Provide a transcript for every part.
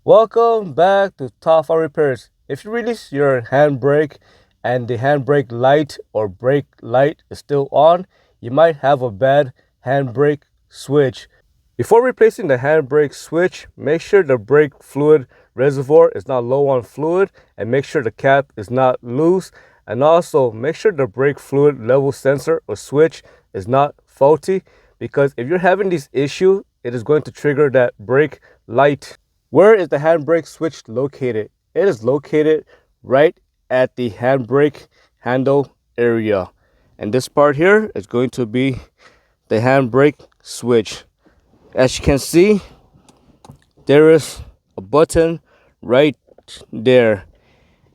Welcome back to Top 5 Repairs. If you release your handbrake and the handbrake light or brake light is still on, you might have a bad handbrake switch. Before replacing the handbrake switch, make sure the brake fluid reservoir is not low on fluid and make sure the cap is not loose. And also make sure the brake fluid level sensor or switch is not faulty, because if you're having this issue, it is going to trigger that brake light. Where is the handbrake switch located? It is located right at the handbrake handle area. And this part here is going to be the handbrake switch. As you can see, there is a button right there.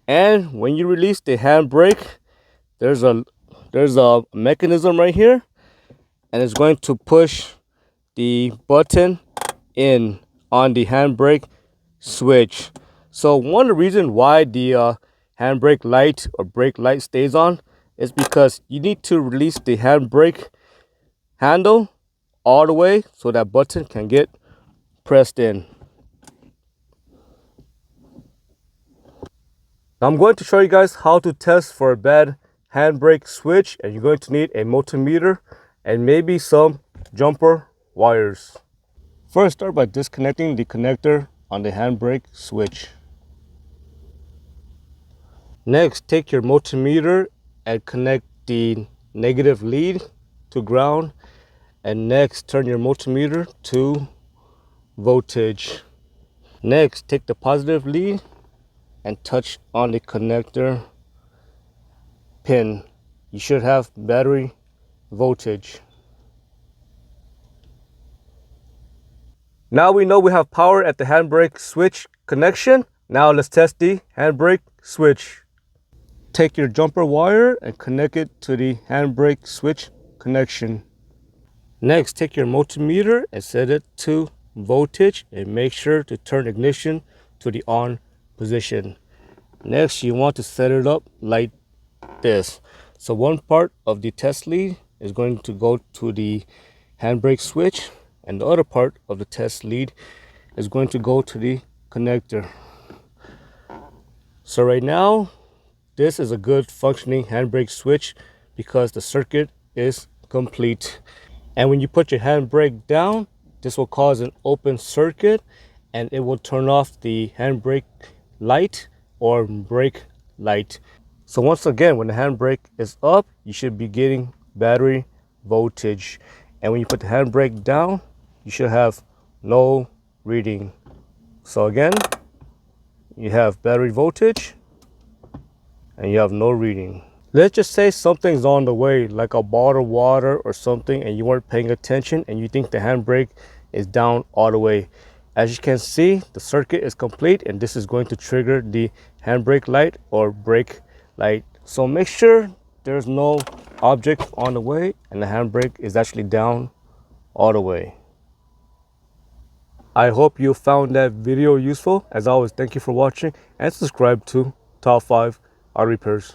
And when you release the handbrake, there's a mechanism right here, and it's going to push the button in on the handbrake switch. So one of the reasons why the handbrake light or brake light stays on is because you need to release the handbrake handle all the way so that button can get pressed in. Now I'm going to show you guys how to test for a bad handbrake switch, and you're going to need a multimeter and maybe some jumper wires. First, start by disconnecting the connector on the handbrake switch. Next, take your multimeter and connect the negative lead to ground, and next turn your multimeter to voltage. Next, take the positive lead and touch on the connector pin. You should have battery voltage. Now we know we have power at the handbrake switch connection. Now let's test the handbrake switch. Take your jumper wire and connect it to the handbrake switch connection. Next, take your multimeter and set it to voltage and make sure to turn ignition to the on position. Next, you want to set it up like this. So one part of the test lead is going to go to the handbrake switch, and the other part of the test lead is going to go to the connector. So right now, this is a good functioning handbrake switch because the circuit is complete. And when you put your handbrake down, this will cause an open circuit and it will turn off the handbrake light or brake light. So once again, when the handbrake is up, you should be getting battery voltage. And when you put the handbrake down, you should have no reading. So again, you have battery voltage and you have no reading. Let's just say something's on the way, like a bottle of water or something, and you weren't paying attention and you think the handbrake is down all the way. As you can see, the circuit is complete and this is going to trigger the handbrake light or brake light. So make sure there's no object on the way and the handbrake is actually down all the way. I hope you found that video useful. As always, thank you for watching and subscribe to Top 5 Auto Repairs.